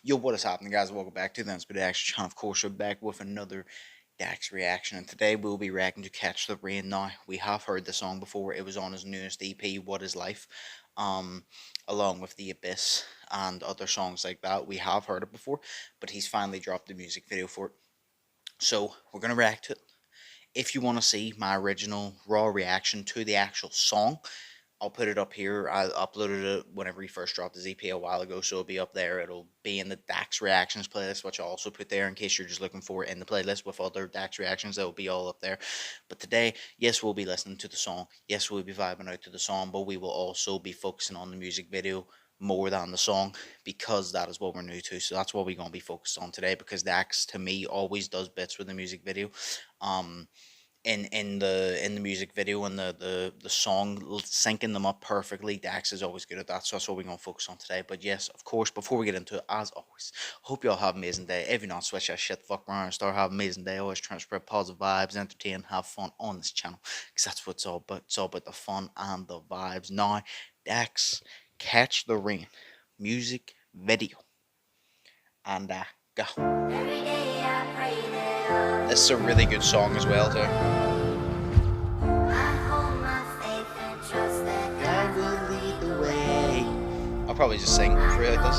Yo, what is happening, guys? Welcome back to the DAX channel. Of course, we're back with another DAX reaction, and today we'll be reacting to Catch the Rain. Now, we have heard the song before. It was on his newest EP, What Is Life, um, along with The Abyss and other songs like that. We have heard it before, but he's finally dropped the music video for it. So, we're going to react to it. If you want to see my original raw reaction to the actual song, I'll put it up here. I uploaded it whenever he first dropped his EP a while ago, so it'll be up there. It'll be in the DAX reactions playlist, which I'll also put there in case you're just looking for it in the playlist with other DAX reactions. That will be all up there. But today, yes, we'll be listening to the song. Yes, we'll be vibing out to the song, but we will also be focusing on the music video more than the song, because that is what we're new to. So that's what we're going to be focused on today, because DAX to me always does bits with the music video. In the music video and the song, syncing them up perfectly. Dax is always good at that, so that's what we're gonna focus on today. But yes, of course, before we get into it, as always, hope you all have an amazing day. If you're not, switch that shit the fuck around and start having an amazing day. Always trying to spread positive vibes, entertain, have fun on this channel, because that's what it's all about. It's all about the fun and the vibes. Now, Dax, Catch the Rain music video, and go. This is a really good song as well, too. God will lead the way. I'll probably just sing through like this.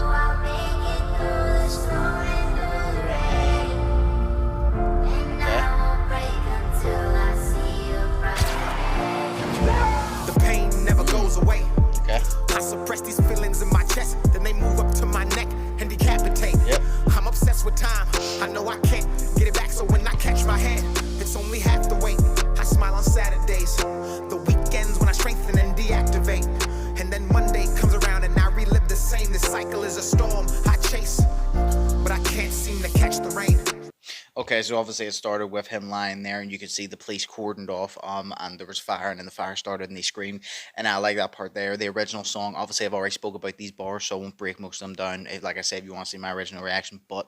The pain never goes away. Okay. I suppress these feelings in my chest, then they move up to my neck and decapitate. Yep. I'm obsessed with time. I know I can't get it back, so when I catch my hand, it's only half the weight. I smile on Saturdays, the weekends when I strengthen and deactivate, and then Monday comes around and I relive the same. This cycle is a storm I chase, but I can't seem to catch the rain. Okay, so obviously it started with him lying there, and you could see the police cordoned off, and there was fire, and then the fire started, and they screamed, and I like that part there. The original song, obviously I've already spoke about these bars, so I won't break most of them down, like I said, if you want to see my original reaction, but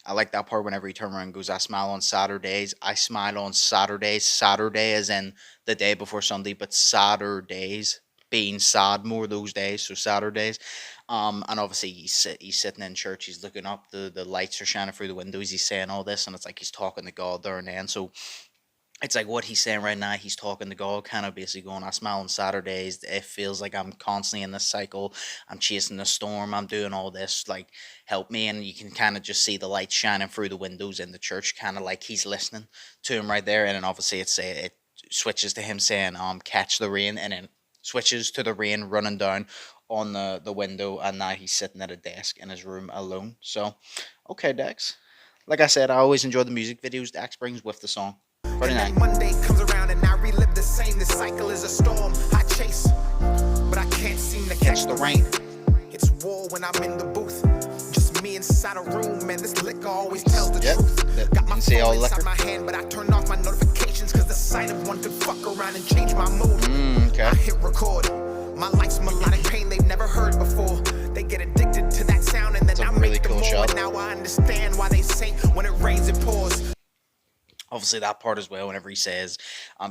I like that part whenever he turned around and goes, I smile on Saturdays, I smile on Saturdays. Saturday is in the day before Sunday, but Saturdays, being sad more those days, so Saturdays. And obviously he's sitting in church, he's looking up, the lights are shining through the windows, he's saying all this, and it's like he's talking to God there and then. So it's like what he's saying right now, he's talking to God, kind of basically going, I smile on Saturdays, it feels like I'm constantly in this cycle, I'm chasing the storm, I'm doing all this, like, help me. And you can kind of just see the lights shining through the windows in the church, kind of like he's listening to him right there. And then obviously it switches to him saying, catch the rain, and then switches to the rain running down on the window, and now he's sitting at a desk in his room alone. So, okay, Dax. Like I said, I always enjoy the music videos Dax brings with the song. And then Monday comes around and I relive the same. This cycle is a storm I chase, but I can't seem to catch the rain. It's war when I'm in the booth, just me inside a room, and this liquor always tells the truth. Got my phone inside my hand, but I turn off my notifications, cause the sight of one could fuck around and change my mood. Okay. I hit record, my life's melodic pain they've never heard before. They get addicted to that sound, and then I really make them cool more. shot. And now I understand why they say when it rains it pours. Obviously that part as well, whenever he says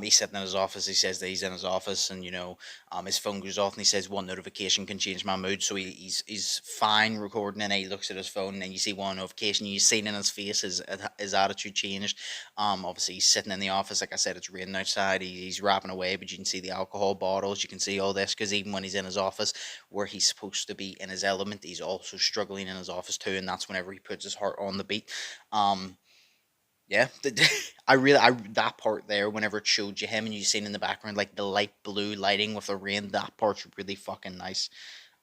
he's sitting in his office, he says that he's in his office, and his phone goes off and he says one notification can change my mood. So he's fine recording, and he looks at his phone, and then you see one notification, you see it in his face, his attitude changed. Obviously he's sitting in the office, like I said, it's raining outside, he's rapping away, but you can see the alcohol bottles, you can see all this, because even when he's in his office where he's supposed to be in his element, he's also struggling in his office too, and that's whenever he puts his heart on the beat. Yeah, that part there, whenever it showed you him and you seen in the background like the light blue lighting with the rain, that part's really fucking nice.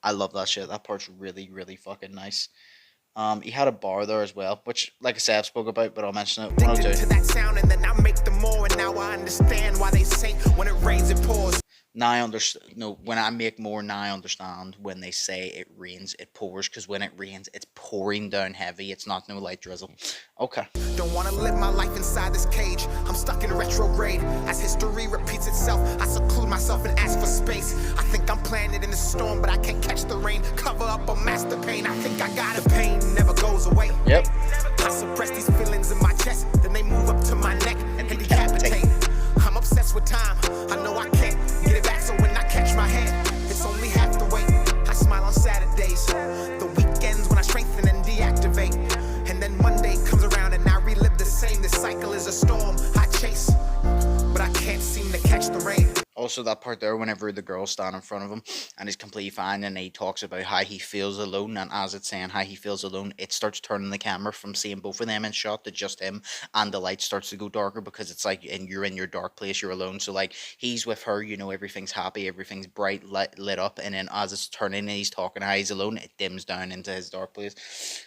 I love that shit. That part's really, really fucking nice. He had a bar there as well, which, like I said, I've spoke about, but I'll mention it. 102. To that sound, and then I make them more, and now I understand why they say when it rains it pours. Now I understand. No, when I make more, now I understand when they say it rains, it pours, because when it rains, it's pouring down heavy. It's not no light drizzle. Okay. Don't want to live my life inside this cage. I'm stuck in retrograde. As history repeats itself, I seclude myself and ask for space. I think I'm planted in the storm, but I can't catch the rain. Cover up or mask the pain. I think I got it. The pain never goes away. Yep. I suppress these feelings in my chest, then they move up to my neck and decapitate. I'm obsessed with time. I know I can't get it back, so when I catch my hand, it's only half the weight. I smile on Saturdays, the weekends when I strengthen and deactivate. also that part there whenever the girls stand in front of him and he's completely fine and he talks about how he feels alone, and as it's saying how he feels alone, it starts turning the camera from seeing both of them in shot to just him, and the light starts to go darker because it's like, and you're in your dark place, you're alone. So like he's with her, everything's happy, everything's bright, lit up, and then as it's turning and he's talking how he's alone, it dims down into his dark place.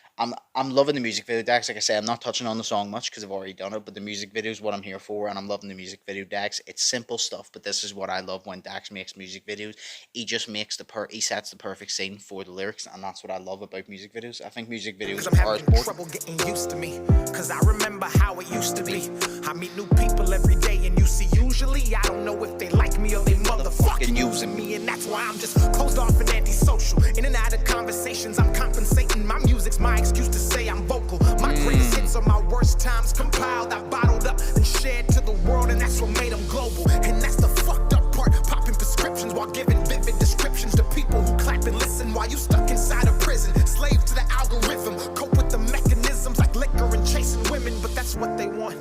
I'm loving the music video, Dax. Like I say, I'm not touching on the song much because I've already done it, but the music video is what I'm here for, and I'm loving the music video, Dax. It's simple stuff, but this is what I love when Dax makes music videos. He just makes he sets the perfect scene for the lyrics, and that's what I love about music videos. I think music videos I'm are having trouble getting used to me, cause I remember how it used to be. I meet new people every day, and you see, usually I don't know if they like me or they motherfucking using me, and that's why I'm just closed off and antisocial. In and out of conversations, I'm compensating. My music's my excuse to say I'm vocal. My greatest hits are my worst times compiled. I bottled up and shared to the world, and that's what made them global. And that's the fucked up part, popping prescriptions while giving vivid descriptions to people who clap and listen while you stuck inside a prison. Slave to the algorithm, cope with the mechanisms like liquor and chasing women, but that's what they want.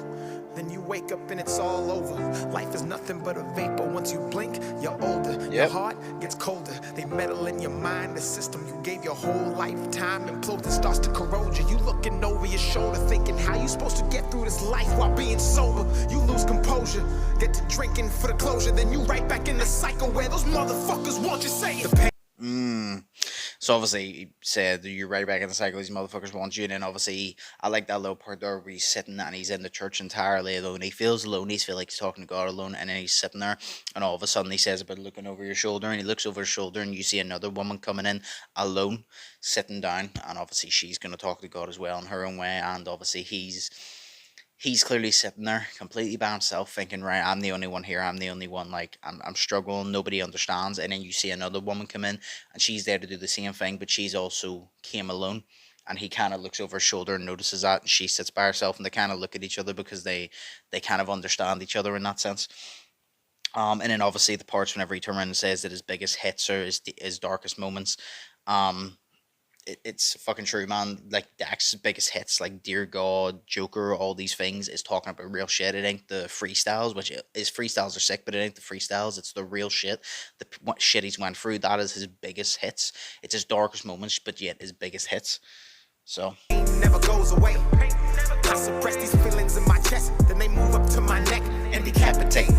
Then you wake up and it's all over. Life is nothing but a vapor. Once you blink, you're older. Your heart gets colder. They meddle in your mind, the system you gave your whole lifetime implodes and starts to corrode you. You looking over your shoulder, thinking how you supposed to get through this life while being sober. You lose composure, get to drinking for the closure, then you right back in the cycle where those motherfuckers want you saying. So obviously he said you're right back in the cycle, these motherfuckers want you, and then obviously I like that little part there where he's sitting and he's in the church entirely alone. He feels alone, he feels like he's talking to God alone, and then he's sitting there and all of a sudden he says about looking over your shoulder, and he looks over his shoulder and you see another woman coming in alone, sitting down, and obviously she's going to talk to God as well in her own way, and obviously he's clearly sitting there completely by himself thinking, right, I'm the only one here, I'm the only one, like I'm struggling, nobody understands. And then you see another woman come in and she's there to do the same thing, but she's also came alone, and he kind of looks over his shoulder and notices that, and she sits by herself, and they kind of look at each other because they kind of understand each other in that sense. And then obviously the parts whenever he turns around and says that his biggest hits are his darkest moments. um it's fucking true, man. Like Dax's biggest hits, like Dear God, Joker, all these things, is talking about real shit. It ain't the freestyles, which his freestyles are sick, but it ain't the freestyles. It's the real shit, what shit he's went through. That is his biggest hits. It's his darkest moments, but yet his biggest hits. So Never goes away. I suppress these feelings in my chest, then they move up to my neck and decapitate.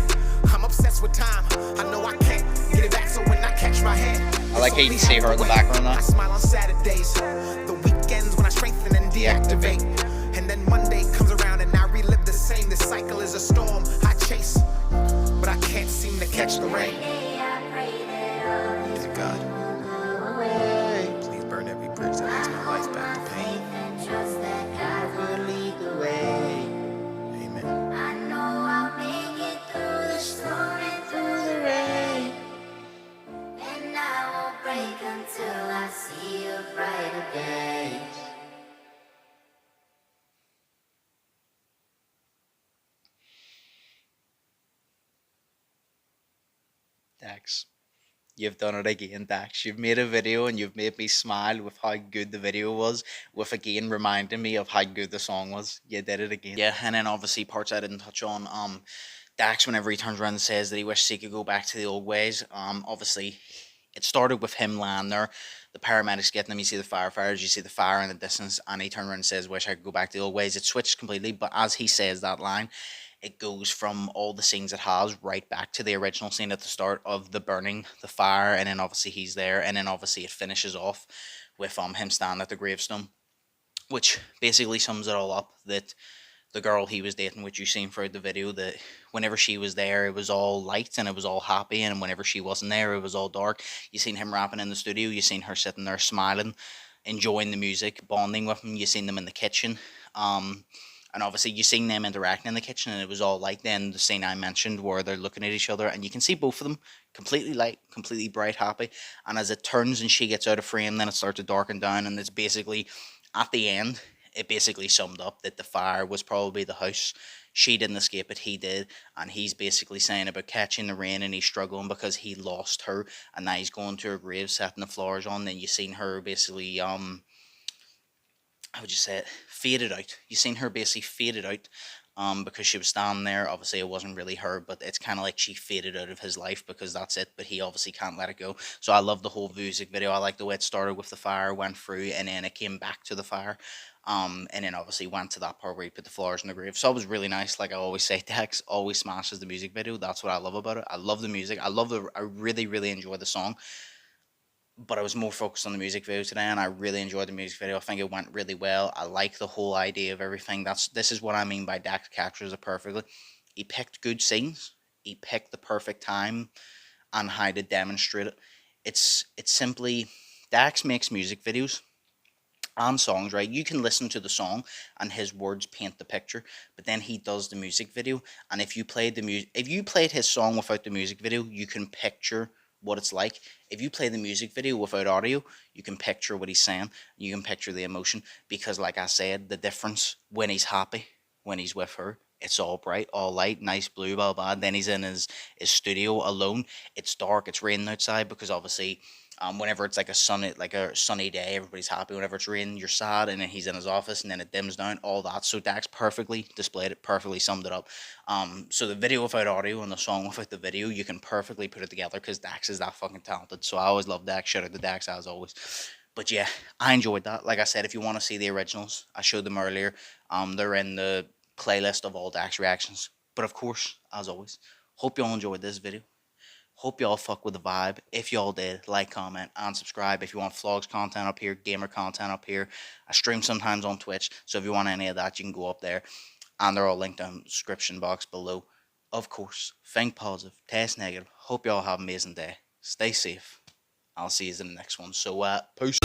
I'm obsessed with time. I know I can't get it back, so when I catch my hand, I like how you can see her in the background I now. smile on Saturdays, the weekends when I strengthen and deactivate, and then Monday comes around and I relive the same. This cycle is a storm I chase, but I can't seem to catch the rain. Dear God, please burn every bridge that leads my life back to pain. Amen. I know I'll make it through the storm and through the rain, and I won't break until I see a brighter day. Dax, you've done it again, Dax. You've made a video and you've made me smile with how good the video was, with again reminding me of how good the song was. You did it again. Yeah, and then obviously parts I didn't touch on. Dax, whenever he turns around and says that he wishes he could go back to the old ways. Obviously it started with him lying there, the paramedics getting him, you see the firefighters, you see the fire in the distance, and he turned around and says, wish I could go back to the old ways. It switched completely, but as he says that line, it goes from all the scenes it has right back to the original scene at the start of the burning, the fire, and then obviously he's there, and then obviously it finishes off with him standing at the gravestone, which basically sums it all up, that the girl he was dating, which you seen throughout the video, that whenever she was there, it was all light and it was all happy, and whenever she wasn't there, it was all dark. You seen him rapping in the studio, you seen her sitting there smiling, enjoying the music, bonding with him. You seen them in the kitchen. And obviously you seen them interacting in the kitchen, and it was all like then the scene I mentioned where they're looking at each other, and you can see both of them completely light, completely bright, happy. And as it turns and she gets out of frame, then it starts to darken down, and it's basically at the end, it basically summed up that the fire was probably the house. She didn't escape it, he did, and he's basically saying about catching the rain, and he's struggling because he lost her, and now he's going to her grave, setting the flowers on. Then you seen her basically how would you say it, faded out. You seen her basically faded out, because she was standing there. Obviously, it wasn't really her, but it's kind of like she faded out of his life because that's it. But he obviously can't let it go. So I love the whole music video. I like the way it started with the fire, went through, and then it came back to the fire. And then obviously went to that part where he put the flowers in the grave. So it was really nice. Like I always say, Dex always smashes the music video. That's what I love about it. I love the music. I really, really enjoy the song, but I was more focused on the music video today, and I really enjoyed the music video. I think it went really well. I like the whole idea of everything. This is what I mean by Dax captures it perfectly. He picked good scenes. He picked the perfect time and how to demonstrate it. It's simply Dax makes music videos and songs, right? You can listen to the song and his words paint the picture, but then he does the music video. And if you played his song without the music video, you can picture what it's like. If you play the music video without audio, you can picture what he's saying. You can picture the emotion because, like I said, the difference when he's happy, when he's with her, it's all bright, all light, nice blue, blah, blah. Then he's in his studio alone. It's dark, it's raining outside because obviously whenever it's like a sunny day, everybody's happy. Whenever it's raining, you're sad. And then he's in his office, and then it dims down. All that. So Dax perfectly displayed it, perfectly summed it up. So the video without audio and the song without the video, you can perfectly put it together because Dax is that fucking talented. So I always love Dax. Shout out to Dax as always. But yeah, I enjoyed that. Like I said, if you want to see the originals, I showed them earlier. They're in the playlist of all Dax reactions. But of course, as always, hope you all enjoyed this video. Hope y'all fuck with the vibe. If y'all did, like, comment, and subscribe. If you want vlogs content up here, gamer content up here. I stream sometimes on Twitch, so if you want any of that, you can go up there. And they're all linked down in the description box below. Of course, think positive, test negative. Hope y'all have an amazing day. Stay safe. I'll see you in the next one. So, peace.